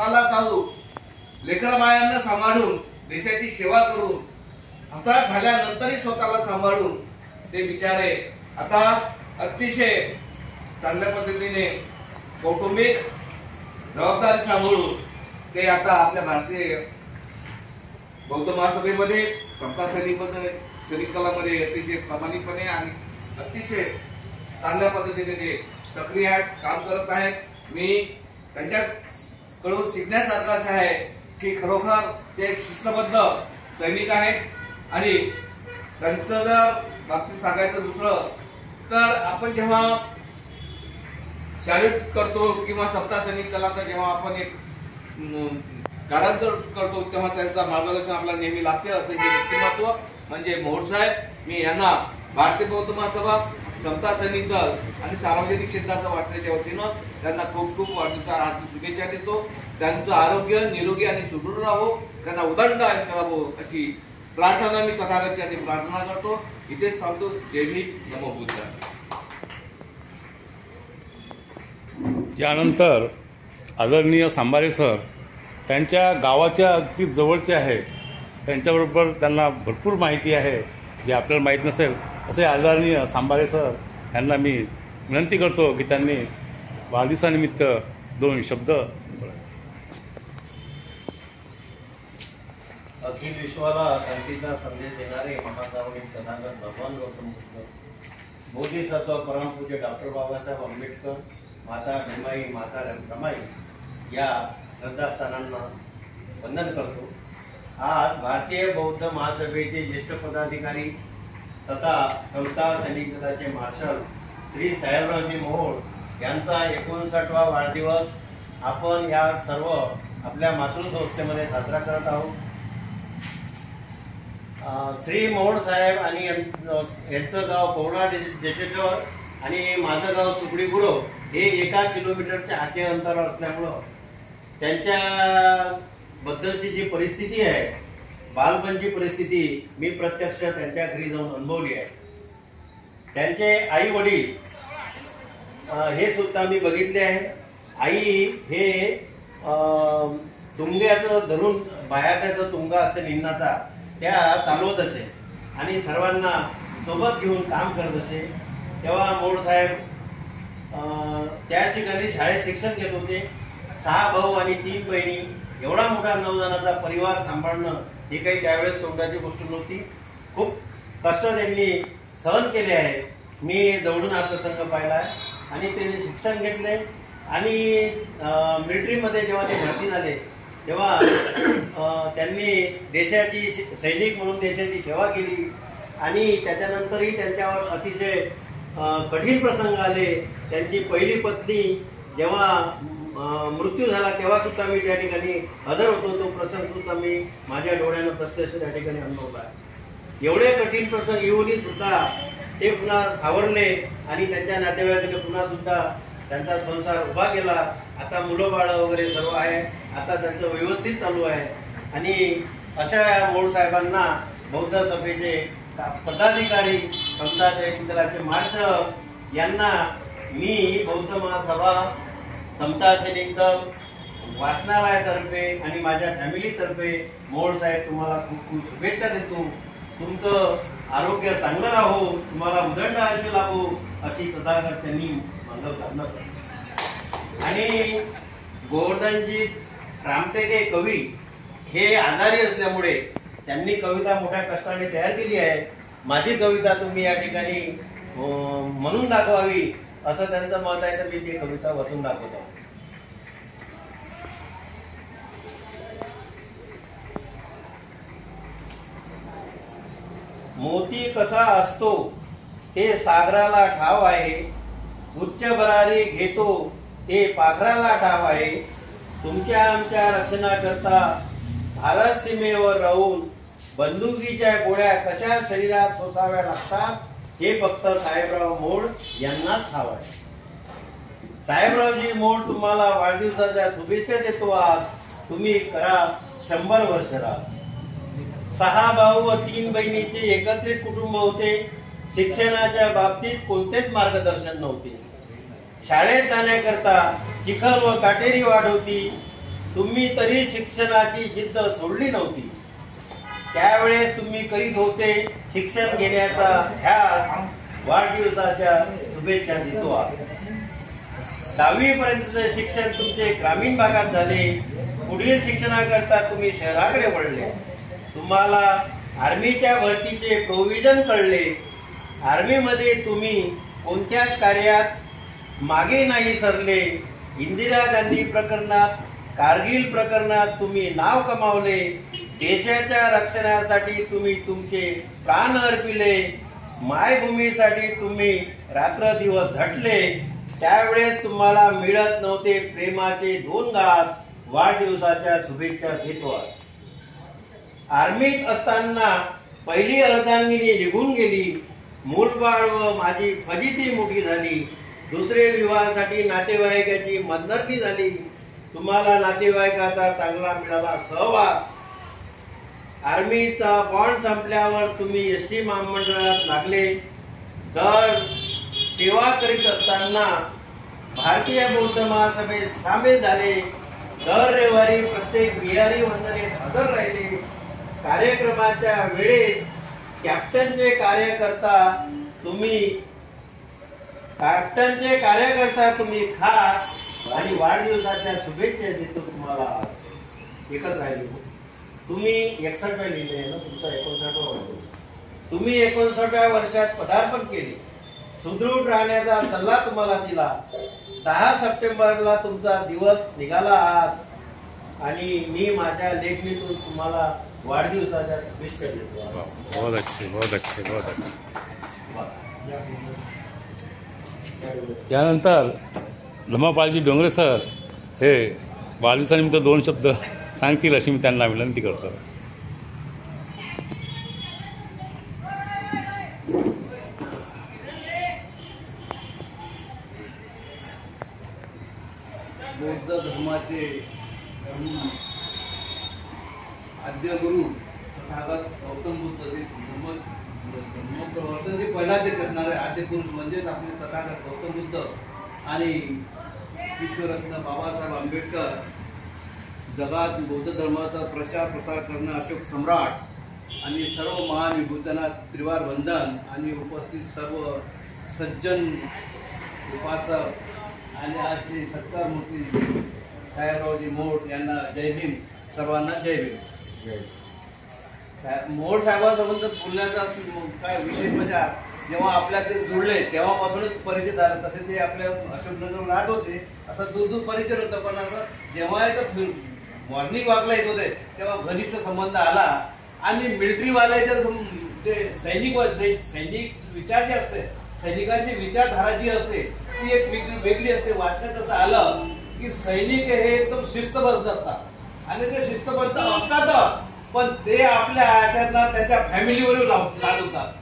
स्वतःला चालू लेकरा बाळांना सांभाळून देशाची सेवा करून हताश झाल्यानंतरही स्वतःला सांभाळून ते बिचारे आता अतिशय चांगल्या पद्धतीने कौटुंबिक जबाबदारी सांभाळून ते आता आपल्या भारतीय बौद्ध महासभेमध्ये समता सैनिक दलामध्ये अतिशय प्रामाणिकपणे आणि अतिशय चांगल्या पद्धतीने ते सक्रिय आहेत, काम करत आहेत. मी त्यांच्याकडून शिकण्यासारखं असं आहे की खरोखर ते एक शिस्तबद्ध सैनिक आहेत आणि त्यांचं जर बाबतीत सांगायचं दुसरं तर आपण जेव्हा सॅल्यूट करतो किंवा समता सैनिक दलाचा जेव्हा आपण एक कारांतर करतो तेव्हा त्यांचा मार्गदर्शन आपल्याला नेहमी लागते. असं हे व्यक्तिमत्व म्हणजे मोहोळ साहेब. मी यांना भारतीय बौद्ध महासभा, समता सैनिक दल आणि सार्वजनिक क्षेत्राच्या वाटण्याच्या वतीनं त्यांना खूप खूप वाढदिवसाच्या हार्दिक शुभेच्छा देतो. त्यांचं आरोग्य निरोगी आणि सुदृढ राहो, त्यांना उदंड आयुष्य लाभो अशी प्रार्थना मी तथागतची प्रार्थना करतो. इथेच थांबतो. जय भीम, नमो बुद्धाय. यानंतर आदरणीय सांबारे सर त्यांच्या गावाच्या अगदी जवळचे आहे, त्यांच्याबरोबर त्यांना भरपूर माहिती आहे जे आपल्याला माहीत नसेल. असे आदरणीय सांबारे सर यांना मी विनंती करतो की त्यांनी वाढदिवसानिमित्त 2 शब्द. अखिल विश्वाला शांतीचा संदेश देणारे महासावळी तथागत भगवान गौतम बुद्ध, बोधिसत्व परमपूज्य डॉक्टर बाबासाहेब आंबेडकर, माता भीमाई, माता रमाई या श्रद्धास्थानांना वंदन करतो. आज भारतीय बौद्ध महासभेचे ज्येष्ठ पदाधिकारी तथा समता सैनिक दलाचे मार्शल श्री साहेबरावजी मोहोळ यांचा 59वा वाढदिवस आपण या सर्व आपल्या मातृसंस्थेमध्ये साजरा करत आहोत. श्री मोहोळ साहेब आणि यांचं गाव पवना देशेश्वर आणि माझं गाव सुकडी गुरव हे 1 किलोमीटरच्या आखे अंतरावर असल्यामुळं त्यांच्या बद्दलची जी परिस्थिती आहे, बालपणची परिस्थिती मी प्रत्यक्ष त्यांच्या घरी जाऊन अनुभवली आहे. त्यांचे आई वडील हे सुद्धा मी बघितले आहे. आई हे तुंग्याचं धरून बायाचा जो तुंगा असते निन्नाचा त्या चालवत असे आणि सर्वांना सोबत घेऊन काम करत असे. तेव्हा मोहोळ साहेब त्या ठिकाणी शाळेत शिक्षण घेत होते. 6 भाऊ आणि 3 बहिणी, एवढा मोठा 9 जणांचा परिवार सांभाळणं ही काही त्यावेळेस तोंडाची गोष्ट नव्हती. खूप कष्ट त्यांनी सहन केले आहे. मी जवळून हा प्रसंग पाहिला आणि त्यांनी शिक्षण घेतले आणि मिलिटरीमध्ये जेव्हा ते भरती झाले तेव्हा त्यांनी देशाची सैनिक म्हणून देशाची सेवा केली आणि त्याच्यानंतरही त्यांच्यावर अतिशय कठीण प्रसंग आले. त्यांची पहिली पत्नी जेव्हा मृत्यू झाला तेव्हा सुद्धा मी त्या ठिकाणी हजर होतो. तो प्रसंग सुद्धा मी माझ्या डोळ्यानं प्रत्यक्ष त्या ठिकाणी अनुभवला. एवढे कठीण प्रसंग येऊनही सुद्धा ते पुन्हा सावरले आणि त्यांच्या नातेवाईकांनी पुन्हा सुद्धा त्यांचा संसार उभा केला. आता मुलं बाळ वगैरे सर्व आहे. आता त्यांचं व्यवस्थित चालू आहे. आणि अशा मोहोळ साहेबांना बौद्ध सभेचे पदाधिकारी, समता सैनिक दलाचे मार्शल यांना मी बौद्ध महासभा, समता सैनिक दल, वाचनालयातर्फे आणि माझ्या फॅमिलीतर्फे मोहोळ साहेब तुम्हाला खूप खूप शुभेच्छा देतो. तुमचं आरोग्य चांगलं राहो, तुम्हाला उदंड आयुष्य लाभो अशी तथागतच्यांनी मंगलकामना करतो. आणि गोवर्धनजी रामटेके कवी हे आजारी असल्यामुळे त्यांनी कविता मोठ्या कष्टाने तयार केली आहे. माझी कविता तुम्ही या ठिकाणी म्हणून दाखवावी असं त्यांचं मत आहे, तर मी ती कविता वाचून दाखवतो. मोती कसा असतो ते सागराला ठाव आहे, उच्च भरारी घेतो ते पाखराला ठाव आहे. तुमच्या आमच्या रक्षणाकरता भारत सीमेवर राहून बंदुकीच्या गोळ्या कशा शरीरात सोसाव्या लागतात हे फक्त साहेबराव मोहोळ यांनाच ठाव आहे. साहेबरावजी मोहोळ तुम्हाला वाढदिवसाच्या शुभेच्छा देतो. आज तुम्ही करा 100 वर्ष राहा. 6 भाऊ व 3 बहिणीचे एकत्रित कुटुंब होते. शिक्षणाच्या बाबतीत कोणतेच मार्गदर्शन नव्हते. शाळेत जाण्याकरता चिखल व काटेरी वाढ होती. तुम्ही तरी शिक्षणाची जिद्द सोडली नव्हती. त्यावेळेस तुम्ही करीत होते शिक्षण घेण्याचा ध्यास. वाढदिवसाच्या शुभेच्छा देतो. 10वी पर्यंतचे शिक्षण तुमचे ग्रामीण भागात झाले. पुढील शिक्षणाकरता तुम्ही शहराकडे वळले. तुम्हाला आर्मीच्या भरतीचे प्रोव्हिजन कळले. आर्मीमध्ये तुम्ही कोणत्याच कार्यात मागे नाही सरले. इंदिरा गांधी प्रकरणात, कारगिल प्रकरणात तुम्ही नाव कमावले. देशाच्या रक्षणासाठी तुम्ही तुमचे प्राण अर्पिले. मायभूमीसाठी तुम्ही रात्रदिवस झटले. त्यावेळेस तुम्हाला मिळत नव्हते प्रेमाचे 2 घास. वाढदिवसाच्या शुभेच्छा देतो. आर्मीत असताना पहिली अर्धांगिनी निघून गेली. मूलबाळ व माझी फजिती मोठी झाली. दुसरे विवाहासाठी नातेवाईकाची मनधरणी झाली. तुम्हाला नातेवाईकाचा चांगला मिळाला सहवास. आर्मीचा बॉन्ड संपल्यावर तुम्ही एसटी महामंडळात लागले. दर सेवा करीत असताना भारतीय बौद्ध महासभेत सामील झाले. दर रविवारी प्रत्येक विहारी वंदनेत हजर राहिले. कार्यक्रमाच्या वेळेस कॅप्टनचे कार्यकर्ता तुम्ही खास. आणि वाढदिवसाच्या शुभेच्छा देतो तुम्हाला. एकच राहिले. तुम्ही 61व्या लिहिले ना, तुमचा 59वा वाढदिवस. तुम्ही 59व्या वर्षात पदार्पण केले. सुदृढ राहण्याचा सल्ला तुम्हाला दिला. 10 सप्टेंबरला तुमचा दिवस निघाला आज. आणि मी माझ्या लेखणीतून तुम्हाला वाढदिवसाच्या शुभेच्छा देतो. बहुत अच्छे, बहुत अच्छे, बहुत अच्छे. त्यानंतर लमापालजी डोंगरे सर हे वाढदिवसानिमित्त 2 शब्द सांगतील अशी मी त्यांना विनंती करतो. बौद्ध धर्माचे आद्य गुरु तथागत गौतम बुद्ध जे धर्मप्रवर्तन जे पहिला ते करणारे आद्य पुरुष म्हणजेच आपले तथागत गौतम बुद्ध आणि विश्वरत्न बाबासाहेब आंबेडकर, जगात बौद्ध धर्माचा प्रचार प्रसार करणे अशोक सम्राट आणि सर्व महान विभूतींना त्रिवार वंदन. आणि उपस्थित सर्व सज्जन उपासक आणि आजचे सत्कारमूर्ती साहेबरावजी मोड यांना जय भीम. सर्वांना जय भीम. मोड साहेबांसोबत बोलण्याचा काय विशेष म्हणजे जेव्हा आपल्या ते जुळले तेव्हापासूनच परिचय झाला. तसे ते आपल्या अशोकनगर राहत होते. असं दूर दूर परिचय होतं. पण असं जेव्हा मॉर्निंग वॉकला येत होते तेव्हा घनिष्ठ संबंध आला. आणि मिलिटरीवाल्याच्या जे सैनिक विचार जे असते, सैनिकांची विचारधारा जी असते ती एक वेगळी असते. वाटण्यात असं आलं की सैनिक हे एकदम शिस्तबद्ध असतात आणि ते शिस्तबद्ध असतात, पण ते आपल्या आचरणात त्यांच्या फॅमिलीवर लादवतात.